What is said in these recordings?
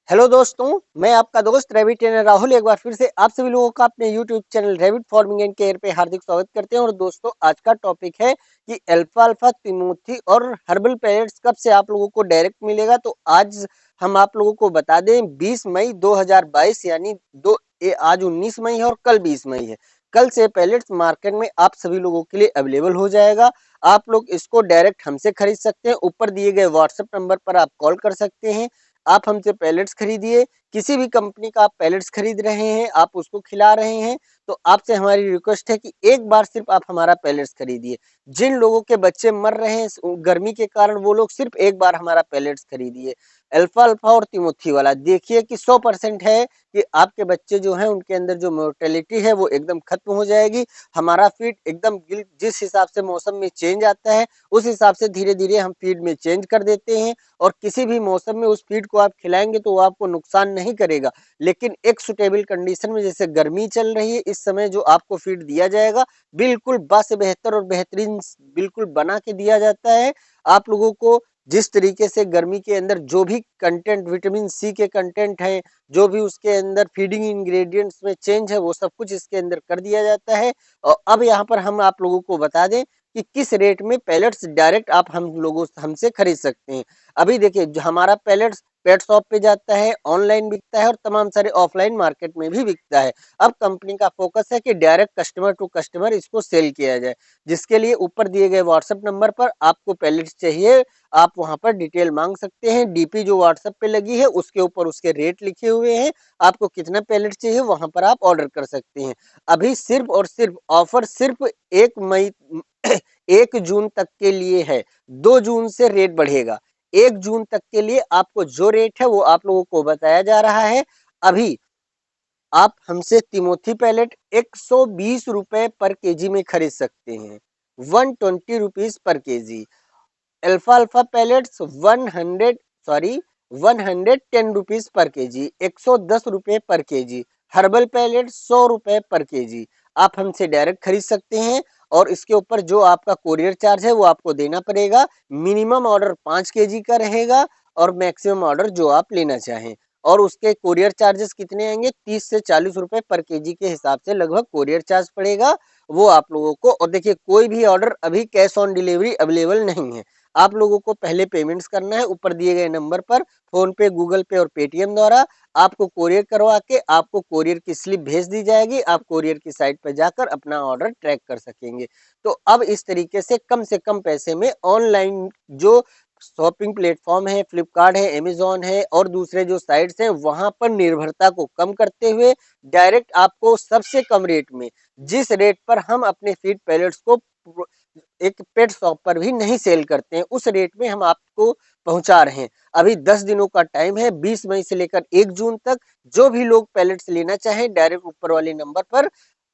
Hello दोस्तों, मैं आपका दोस्त रैबिट ट्रेनर राहुल एक बार फिर से आप सभी लोगों का अपने YouTube channel rabbit farming and care पे हार्दिक स्वागत करते हैं। और दोस्तों, आज का टॉपिक है कि अल्फा अल्फा तिमोथी और हर्बल पैलेट्स कब से आप लोगों को डायरेक्ट मिलेगा। तो आज हम आप लोगों को बता दें 20 मई 2022 यानी आज 19 मई है और कल 20 मई है। कल से पैलेट्स मार्केट में आप सभी लोगों के लिए अवेलेबल हो जाएगा। आप लोग इसको डायरेक्ट हमसे खरीद सकते हैं। ऊपर दिए गए व्हाट्सएप नंबर पर आप कॉल कर सकते हैं। आप हमसे पैलेट्स खरीदिए। किसी भी कंपनी का आप पैलेट्स खरीद रहे हैं, आप उसको खिला रहे हैं, तो आपसे हमारी रिक्वेस्ट है कि एक बार सिर्फ आप हमारा पैलेट्स खरीदिए। जिन लोगों के बच्चे मर रहे हैं गर्मी के कारण, वो लोग सिर्फ एक बार हमारा पैलेट्स खरीदिए। अल्फा अल्फा और तिमोथी वाला देखिए कि 100% है कि आपके बच्चे जो हैं उनके अंदर जो मोर्टेलिटी है वो एकदम खत्म हो जाएगी। हमारा फीड एकदम जिस हिसाब से मौसम में चेंज आता है उस हिसाब से धीरे धीरे हम फीड में चेंज कर देते हैं। और किसी भी मौसम में उस फीड को आप खिलाएंगे तो वो आपको नुकसान नहीं करेगा। लेकिन एक सुटेबल कंडीशन में, जैसे गर्मी चल रही है इस समय, जो आपको फीड दिया जाएगा बिल्कुल से बेहतर और बेहतरीन बिल्कुल बना के दिया जाता है। आप लोगों को जिस तरीके से गर्मी के अंदर जो भी कंटेंट, विटामिन सी के कंटेंट है, जो भी उसके अंदर फीडिंग इंग्रेडिएंट्स में चेंज है, वो सब कुछ इसके अंदर कर दिया जाता है। और अब यहाँ पर हम आप लोगों को बता दें कि किस रेट में पैलेट्स डायरेक्ट आप हमसे खरीद सकते हैं। अभी देखिए, जो हमारा पैलेट्स पेट शॉप पे जाता है, ऑनलाइन बिकता है और तमाम सारे ऑफलाइन मार्केट में भी बिकता है। अब कंपनी का फोकस है कि डायरेक्ट कस्टमर टू कस्टमर इसको सेल किया जाए, जिसके लिए ऊपर दिए गए व्हाट्सएप नंबर पर आपको पैलेट्स चाहिए, आप वहां पर डिटेल मांग सकते हैं। डीपी जो व्हाट्सएप पे लगी है उसके ऊपर उसके रेट लिखे हुए हैं, आपको कितना पैलेट चाहिए वहां पर आप ऑर्डर कर सकते हैं। अभी सिर्फ और सिर्फ ऑफर सिर्फ 1 मई 1 जून तक के लिए है। 2 जून से रेट बढ़ेगा। 1 जून तक के लिए आपको जो रेट है वो आप लोगों को बताया जा रहा है। अभी आप हमसे तिमोथी पैलेट 120 रुपए पर केजी में खरीद सकते हैं। 120 रुपीज पर KG. Alpha alpha pellets 110 rupees पर केजी, 110 रुपए पर केजी। हर्बल पैलेट 100 रुपए पर केजी। आप हमसे डायरेक्ट खरीद सकते हैं। और इसके ऊपर जो आपका कोरियर चार्ज है वो आपको देना पड़ेगा। मिनिमम ऑर्डर 5 केजी का रहेगा और मैक्सिमम ऑर्डर जो आप लेना चाहें। और उसके कोरियर चार्जेस कितने आएंगे? 30 से 40 रुपए पर केजी के हिसाब से लगभग कोरियर चार्ज पड़ेगा वो आप लोगों को। और देखिए, कोई भी ऑर्डर अभी कैश ऑन डिलीवरी अवेलेबल नहीं है। आप लोगों को पहले पेमेंट्स करना है ऊपर दिए गए नंबर पर, फोन पे, गूगल पे और पेटीएम द्वारा। आपको कोरियर करवा के आपको कोरियर की स्लिप भेज दी जाएगी। आप कोरियर की साइट पर जाकर अपना ऑर्डर ट्रैक कर सकेंगे। तो अब इस तरीके से कम पैसे में ऑनलाइन जो शॉपिंग प्लेटफॉर्म है, फ्लिपकार्ट है, अमेजोन है और दूसरे जो साइट्स हैं, वहां पर निर्भरता को कम करते हुए डायरेक्ट आपको सबसे कम रेट में, जिस रेट पर हम अपने फीड पैलेट्स को एक पेट शॉप पर भी नहीं सेल करते हैं, उस रेट में हम आपको पहुंचा रहे हैं। अभी 10 दिनों का टाइम है, 20 मई से लेकर 1 जून तक। जो भी लोग पैलेट्स लेना चाहें डायरेक्ट ऊपर वाले नंबर पर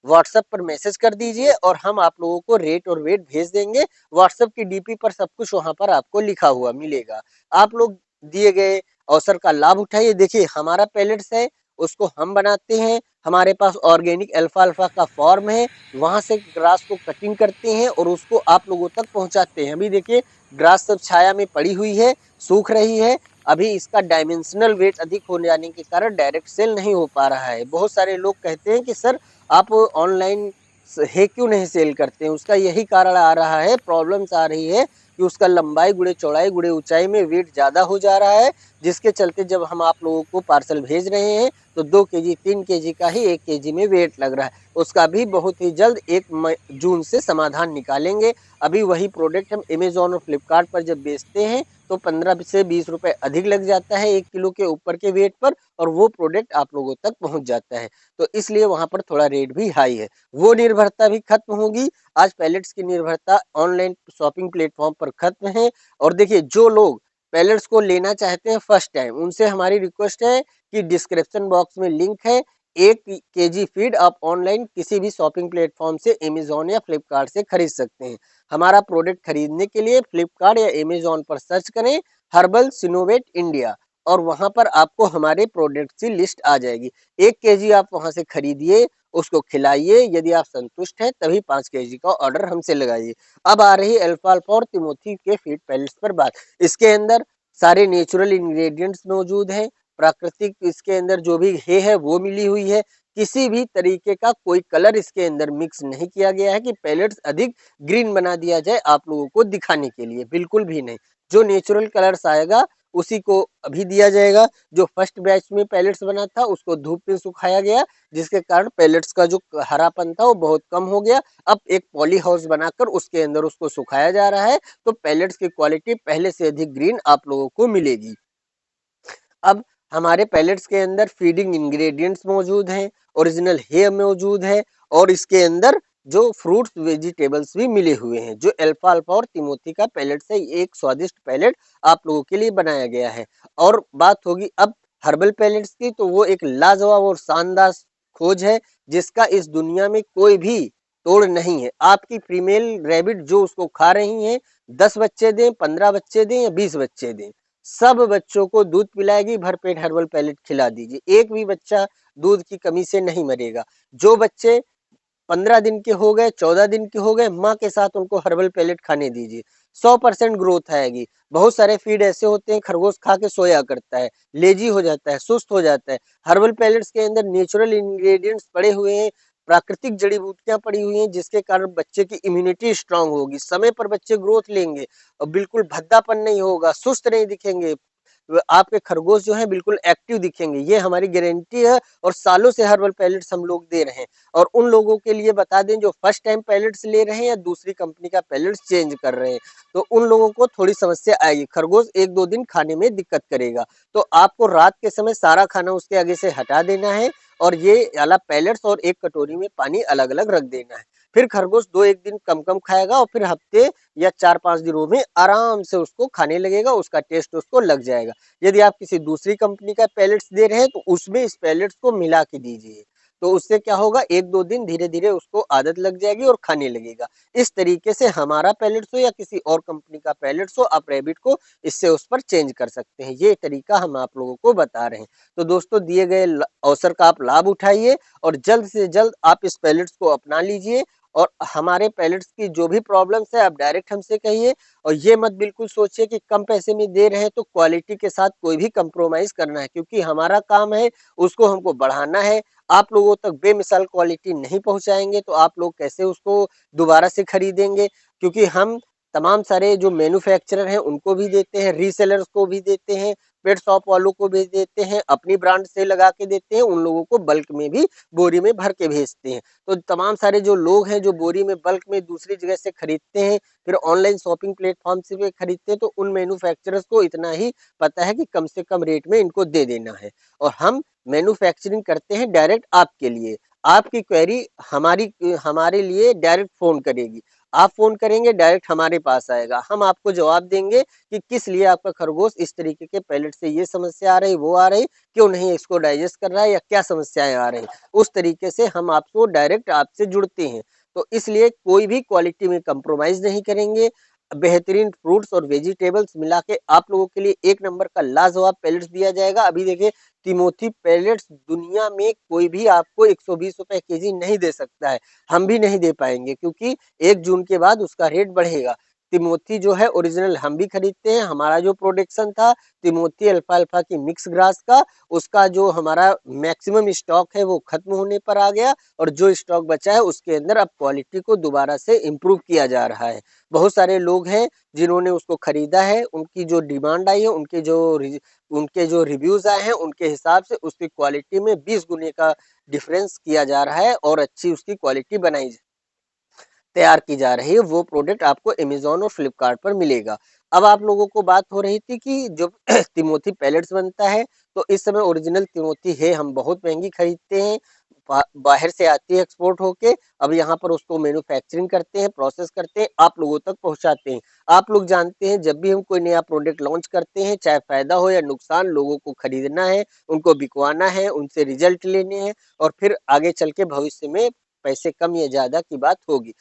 व्हाट्सएप पर मैसेज कर दीजिए और हम आप लोगों को रेट और वेट भेज देंगे। व्हाट्सएप की डीपी पर सब कुछ वहां पर आपको लिखा हुआ मिलेगा। आप लोग दिए गए अवसर का लाभ उठाइए। देखिए, हमारा पैलेट्स है, उसको हम बनाते हैं। हमारे पास ऑर्गेनिक अल्फा अल्फा का फॉर्म है, वहां से ग्रास को कटिंग करते हैं और उसको आप लोगों तक पहुंचाते हैं। अभी देखिए, ग्रास सब छाया में पड़ी हुई है, सूख रही है। अभी इसका डायमेंशनल वेट अधिक हो जाने के कारण डायरेक्ट सेल नहीं हो पा रहा है। बहुत सारे लोग कहते हैं कि सर, आप ऑनलाइन है क्यों नहीं सेल करते हैं? उसका यही कारण आ रहा है, प्रॉब्लम्स आ रही है कि उसका लंबाई गुणे चौड़ाई गुणे ऊंचाई में वेट ज्यादा हो जा रहा है, जिसके चलते जब हम आप लोगों को पार्सल भेज रहे हैं तो 2 केजी 3 केजी का ही 1 केजी में वेट लग रहा है। उसका भी बहुत ही जल्द 1 जून से समाधान निकालेंगे। अभी वही प्रोडक्ट हम अमेजोन और फ्लिपकार्ट पर जब बेचते हैं तो 15 से 20 रुपए अधिक लग जाता है 1 किलो के ऊपर के वेट पर, और वो प्रोडक्ट आप लोगों तक पहुंच जाता है। तो इसलिए वहां पर थोड़ा रेट भी हाई है। वो निर्भरता भी खत्म होगी। आज पैलेट्स की निर्भरता ऑनलाइन शॉपिंग प्लेटफॉर्म पर खत्म है। और देखिए, जो लोग पैलेट्स को लेना चाहते हैं फर्स्ट टाइम, उनसे हमारी रिक्वेस्ट है कि डिस्क्रिप्शन बॉक्स में लिंक है। 1 केजी फीड आप ऑनलाइन किसी भी शॉपिंग प्लेटफॉर्म से, अमेजोन या फ्लिपकार्ट से खरीद सकते हैं। हमारा प्रोडक्ट खरीदने के लिए फ्लिपकार्ट या अमेजोन पर सर्च करें हर्बल सिनोवेट इंडिया, और वहां पर आपको हमारे प्रोडक्ट की लिस्ट आ जाएगी। 1 केजी आप वहां से खरीदिए, उसको खिलाइए। यदि आप संतुष्ट हैं तभी 5 केजी का ऑर्डर हमसे लगाइए। अब आ रही अल्फा अल्फा और तिमोथी के फीड पैलेट्स पर बात। इसके अंदर सारे नेचुरल इंग्रेडिएंट्स मौजूद हैं। प्राकृतिक इसके अंदर जो भी है वो मिली हुई है। किसी भी तरीके का कोई कलर इसके अंदर मिक्स नहीं किया गया है कि पैलेट्स अधिक ग्रीन बना दिया जाए आप लोगों को दिखाने के लिए, बिल्कुल भी नहीं। जो नेचुरल कलर्स आएगा उसी को अभी दिया जाएगा। जो फर्स्ट बैच में पैलेट्स बना था उसको धूप में सुखाया गया, जिसके कारण पैलेट्स का जो हरापन था वो बहुत कम हो गया। अब एक पॉली हाउस बनाकर उसके अंदर उसको सुखाया जा रहा है, तो पैलेट्स की क्वालिटी पहले से अधिक ग्रीन आप लोगों को मिलेगी। अब हमारे पैलेट्स के अंदर फीडिंग इंग्रेडिएंट्स मौजूद हैं, ओरिजिनल हे मौजूद है, और इसके अंदर जो फ्रूट्स वेजिटेबल्स भी मिले हुए हैं। जो अल्फा अल्फा और तिमोथी का पैलेट से एक स्वादिष्ट पैलेट आप लोगों के लिए बनाया गया है। और बात होगी अब हर्बल पैलेट्स की, तो वो एक लाजवाब और शानदार खोज है जिसका इस दुनिया में कोई भी तोड़ नहीं है। आपकी फीमेल रैबिट जो उसको खा रही हैं, 10 बच्चे दें, 15 बच्चे दें या 20 बच्चे दें, सब बच्चों को दूध पिलाएगी। भरपेट हर्बल पैलेट खिला दीजिए, एक भी बच्चा दूध की कमी से नहीं मरेगा। जो बच्चे 15 दिन के हो गए, 14 दिन के हो गए, माँ के साथ उनको हर्बल पैलेट खाने दीजिए, 100% ग्रोथ आएगी। बहुत सारे फीड ऐसे होते हैं खरगोश खा के सोया करता है, लेजी हो जाता है, सुस्त हो जाता है। हर्बल पैलेट्स के अंदर नेचुरल इंग्रेडिएंट्स पड़े हुए हैं, प्राकृतिक जड़ी बूटियां पड़ी हुई हैं, जिसके कारण बच्चे की इम्यूनिटी स्ट्रांग होगी, समय पर बच्चे ग्रोथ लेंगे और बिल्कुल भद्दापन नहीं होगा, सुस्त नहीं दिखेंगे। आपके खरगोश जो है बिल्कुल एक्टिव दिखेंगे, ये हमारी गारंटी है। और सालों से हर्बल पैलेट्स हम लोग दे रहे हैं। और उन लोगों के लिए बता दें जो फर्स्ट टाइम पैलेट्स ले रहे हैं या दूसरी कंपनी का पैलेट्स चेंज कर रहे हैं, तो उन लोगों को थोड़ी समस्या आएगी। खरगोश 1-2 दिन खाने में दिक्कत करेगा, तो आपको रात के समय सारा खाना उसके आगे से हटा देना है, और ये वाला पैलेट्स और एक कटोरी में पानी अलग अलग रख देना है। फिर खरगोश 2-1 दिन कम कम खाएगा और फिर हफ्ते या 4-5 दिनों में आराम से उसको खाने लगेगा, उसका टेस्ट उसको लग जाएगा। यदि आप किसी दूसरी कंपनी का पैलेट्स दे रहे हैं तो उसमें इस पैलेट्स को मिला के दीजिए, तो उससे क्या होगा, 1-2 दिन धीरे धीरे उसको आदत लग जाएगी और खाने लगेगा। इस तरीके से हमारा पैलेट्स हो या किसी और कंपनी का पैलेट्स हो, आप रैबिट को इससे उस पर चेंज कर सकते हैं। ये तरीका हम आप लोगों को बता रहे हैं। तो दोस्तों, दिए गए अवसर का आप लाभ उठाइए और जल्द से जल्द आप इस पैलेट्स को अपना लीजिए। और हमारे पैलेट्स की जो भी प्रॉब्लम्स है आप डायरेक्ट हमसे कहिए। और ये मत बिल्कुल सोचिए कि कम पैसे में दे रहे हैं तो क्वालिटी के साथ कोई भी कंप्रोमाइज करना है, क्योंकि हमारा काम है उसको हमको बढ़ाना है। आप लोगों तक बेमिसाल क्वालिटी नहीं पहुंचाएंगे तो आप लोग कैसे उसको दोबारा से खरीदेंगे, क्योंकि हम तमाम सारे जो मैन्युफैक्चरर हैं उनको भी देते हैं, रीसेलर्स को भी देते हैं, पेट शॉप वालों को भी देते हैं, अपनी ब्रांड से लगा के देते हैं, उन लोगों को बल्क में भी बोरी में भर के भेजते हैं। तो तमाम सारे जो लोग हैं जो बोरी में बल्क में दूसरी जगह से खरीदते हैं, फिर ऑनलाइन शॉपिंग प्लेटफॉर्म से भी खरीदते हैं, तो उन मैन्युफैक्चरर्स को इतना ही पता है कि कम से कम रेट में इनको दे देना है। और हम मैन्युफैक्चरिंग करते हैं डायरेक्ट आपके लिए। आपकी क्वेरी हमारी हमारे लिए डायरेक्ट फोन करेगी, आप फोन करेंगे डायरेक्ट हमारे पास आएगा, हम आपको जवाब देंगे कि किस लिए आपका खरगोश इस तरीके के पैलेट से ये समस्या आ रही, वो आ रही, क्यों नहीं इसको डाइजेस्ट कर रहा है, या क्या समस्याएं आ रही। उस तरीके से हम आपको डायरेक्ट आपसे जुड़ते हैं। तो इसलिए कोई भी क्वालिटी में कंप्रोमाइज नहीं करेंगे। बेहतरीन फ्रूट्स और वेजिटेबल्स मिला के आप लोगों के लिए एक नंबर का लाजवाब पैलेट्स दिया जाएगा। अभी देखिए, तिमोथी पैलेट्स दुनिया में कोई भी आपको 120 रुपए केजी नहीं दे सकता है, हम भी नहीं दे पाएंगे, क्योंकि 1 जून के बाद उसका रेट बढ़ेगा। तिमोथी जो है ओरिजिनल हम भी खरीदते हैं। हमारा जो प्रोडक्शन था तिमोथी अल्फा अल्फा की मिक्स ग्रास का, उसका जो हमारा मैक्सिमम स्टॉक है वो खत्म होने पर आ गया, और जो स्टॉक बचा है उसके अंदर अब क्वालिटी को दोबारा से इम्प्रूव किया जा रहा है। बहुत सारे लोग हैं जिन्होंने उसको खरीदा है, उनकी जो डिमांड आई है, उनके जो रिव्यूज आए हैं, उनके हिसाब से उसकी क्वालिटी में 20 गुने का डिफरेंस किया जा रहा है और अच्छी उसकी क्वालिटी तैयार की जा रही है। वो प्रोडक्ट आपको अमेज़न और फ्लिपकार्ट पर मिलेगा। अब आप लोगों को बात हो रही थी कि जो तिमोथी पैलेट्स बनता है, तो इस समय ओरिजिनल तिमोथी है हम बहुत महंगी खरीदते हैं, बाहर से आती है एक्सपोर्ट होके। अब यहाँ पर उसको मैन्युफैक्चरिंग करते हैं, प्रोसेस करते हैं, आप लोगों तक पहुँचाते हैं। आप लोग जानते हैं जब भी हम कोई नया प्रोडक्ट लॉन्च करते हैं, चाहे फायदा हो या नुकसान, लोगों को खरीदना है, उनको बिकवाना है, उनसे रिजल्ट लेने हैं, और फिर आगे चल के भविष्य में पैसे कम या ज्यादा की बात होगी।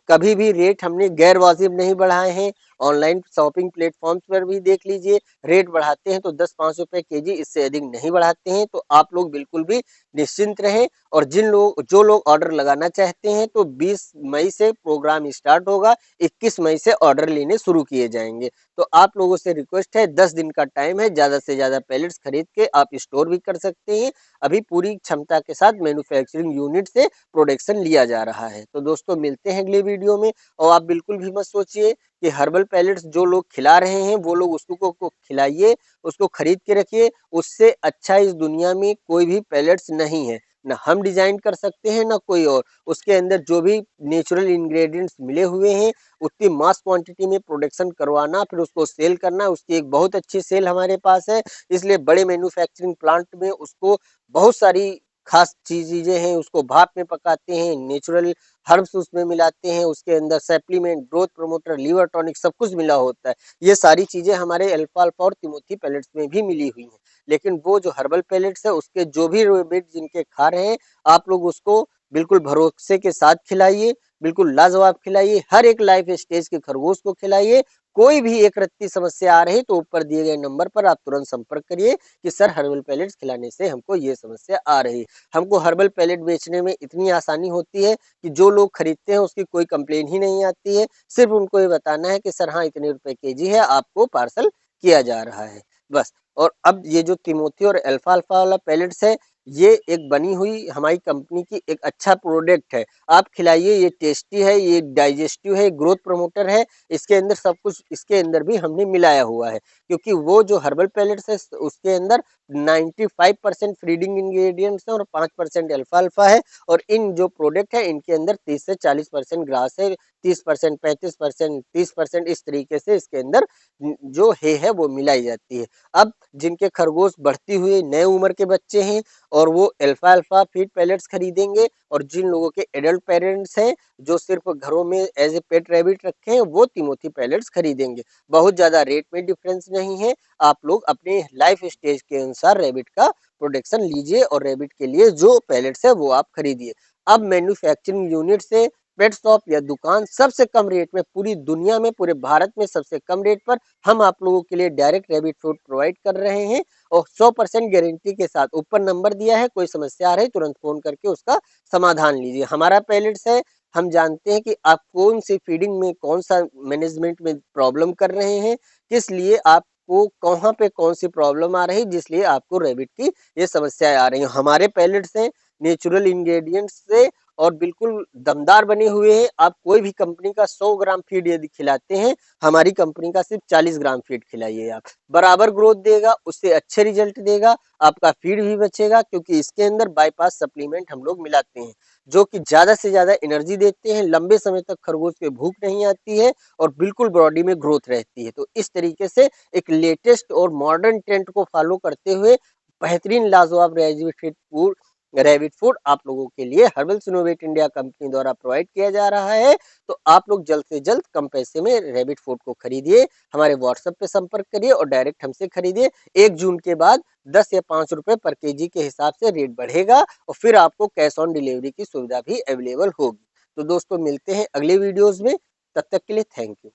कभी भी रेट हमने गैर वाजिब नहीं बढ़ाए हैं, ऑनलाइन शॉपिंग प्लेटफॉर्म्स पर भी देख लीजिए, रेट बढ़ाते हैं तो 10-5 रुपए केजी, इससे अधिक नहीं बढ़ाते हैं। तो आप लोग बिल्कुल भी निश्चिंत रहें। और जो लोग ऑर्डर लगाना चाहते हैं तो 20 मई से प्रोग्राम स्टार्ट होगा, 21 मई से ऑर्डर लेने शुरू किए जाएंगे। तो आप लोगों से रिक्वेस्ट है, 10 दिन का टाइम है, ज्यादा से ज्यादा पैलेट्स खरीद के आप स्टोर भी कर सकते हैं। अभी पूरी क्षमता के साथ मैन्युफैक्चरिंग यूनिट से प्रोडक्शन लिया जा रहा है। तो दोस्तों मिलते हैं अगले वीडियो में। और आप बिल्कुल भी मत सोचिए कि हर्बल पैलेट्स जो लोग खिला रहे हैं वो लोग उसको को खिलाइए, उसको खरीद के रखिए। उससे अच्छा इस दुनिया में कोई भी पैलेट्स नहीं है, ना हम डिजाइन कर सकते हैं ना कोई और। उसके अंदर जो भी नेचुरल इंग्रेडिएंट्स मिले हुए हैं उतनी मास क्वांटिटी में प्रोडक्शन करवाना, फिर उसको सेल करना, उसकी एक बहुत अच्छी सेल हमारे पास है। इसलिए बड़े मैन्युफैक्चरिंग प्लांट में उसको बहुत सारी खास चीजें हैं, उसको भाप में पकाते हैं, नेचुरल हर्ब्स उसमें मिलाते हैं, उसके अंदर supplement, growth promoter, liver tonic सब कुछ मिला होता है। ये सारी चीजें हमारे अल्फा अल्फा और तिमोथी पैलेट्स में भी मिली हुई हैं। लेकिन वो जो हर्बल पैलेट्स है उसके जो भी रेबिट जिनके खा रहे हैं, आप लोग उसको बिल्कुल भरोसे के साथ खिलाइए, बिल्कुल लाजवाब खिलाइए, हर एक लाइफ स्टेज के खरगोश को खिलाइए। कोई भी एक रत्ती समस्या आ रही तो ऊपर दिए गए नंबर पर आप तुरंत संपर्क करिए कि सर हर्बल पैलेट्स खिलाने से हमको ये समस्या आ रही है। हमको हर्बल पैलेट बेचने में इतनी आसानी होती है कि जो लोग खरीदते हैं उसकी कोई कंप्लेन ही नहीं आती है। सिर्फ उनको ये बताना है कि सर हाँ इतने रुपए केजी है, आपको पार्सल किया जा रहा है, बस। और अब ये जो तिमोथी और अल्फा अल्फा वाला पैलेट्स है, ये एक बनी हुई हमारी कंपनी की एक अच्छा प्रोडक्ट है। आप खिलाइए, ये टेस्टी है, ये डाइजेस्टिव है, ग्रोथ प्रमोटर है। इसके अंदर सब कुछ इसके अंदर भी हमने मिलाया हुआ है, क्योंकि वो जो हर्बल पैलेट्स है उसके अंदर 95% फीडिंग इंग्रेडिएंट्स है और 5% अल्फा अल्फा है। और इन जो प्रोडक्ट है इनके अंदर 30 से 40% ग्रास है, 30%, 35%, 30%, इस तरीके से इसके अंदर जो है वो मिलाई जाती है। अब जिनके खरगोश बढ़ती हुई नए उम्र के बच्चे हैं और वो अल्फा अल्फा फीड पैलेट्स खरीदेंगे, और जिन लोगों के एडल्ट पेरेंट्स हैं जो सिर्फ घरों में एज ए पेट रैबिट रखे हैं वो तिमोथी पैलेट्स खरीदेंगे। बहुत ज्यादा रेट में डिफरेंस नहीं है। आप लोग अपने लाइफ स्टेज के अनुसार रैबिट का प्रोटेक्शन लीजिए और रैबिट के लिए जो पैलेट्स है वो आप खरीदिए। अब मैन्युफैक्चरिंग यूनिट से पेट शॉप या दुकान सबसे कम रेट में पूरी दुनिया में, पूरे भारत में सबसे कम रेट पर हम आप लोगों के लिए डायरेक्ट रैबिट फूड प्रोवाइड कर रहे हैं। और 100% गारंटी के साथ ऊपर नंबर दिया है, कोई समस्या आ रही तुरंत फोन करके उसका समाधान लीजिए। हमारा पैलेट्स है, हम जानते हैं कि आप कौन सी फीडिंग में कौन सा मैनेजमेंट में प्रॉब्लम कर रहे हैं, किस लिए आपको कहाँ पे कौन सी प्रॉब्लम आ रही है जिसलिए आपको रैबिट की ये समस्याएं आ रही हैं। हमारे पैलेट्स हैं नेचुरल इंग्रेडिएंट्स से और बिल्कुल दमदार बने हुए हैं। आप कोई भी कंपनी का 100 ग्राम फीड यदि खिलाते हैं, हमारी कंपनी का सिर्फ 40 ग्राम फीड खिलाइए, आप बराबर ग्रोथ देगा, उससे अच्छे रिजल्ट देगा, आपका फीड भी बचेगा। क्योंकि इसके अंदर बाईपास सप्लीमेंट हम लोग मिलाते हैं जो कि ज्यादा से ज्यादा एनर्जी देते हैं, लंबे समय तक खरगोश के भूख नहीं आती है और बिल्कुल बॉडी में ग्रोथ रहती है। तो इस तरीके से एक लेटेस्ट और मॉडर्न ट्रेंड को फॉलो करते हुए बेहतरीन लाजवाब रैबिट फूड आप लोगों के लिए हर्बल सिनोवेट इंडिया कंपनी द्वारा प्रोवाइड किया जा रहा है। तो आप लोग जल्द से जल्द कम पैसे में रैबिट फूड को खरीदिए, हमारे व्हाट्सएप पे संपर्क करिए और डायरेक्ट हमसे खरीदिए। 1 जून के बाद 10 या 5 रुपए पर केजी के हिसाब से रेट बढ़ेगा और फिर आपको कैश ऑन डिलीवरी की सुविधा भी अवेलेबल होगी। तो दोस्तों मिलते हैं अगले वीडियोस में, तब तक के लिए थैंक यू।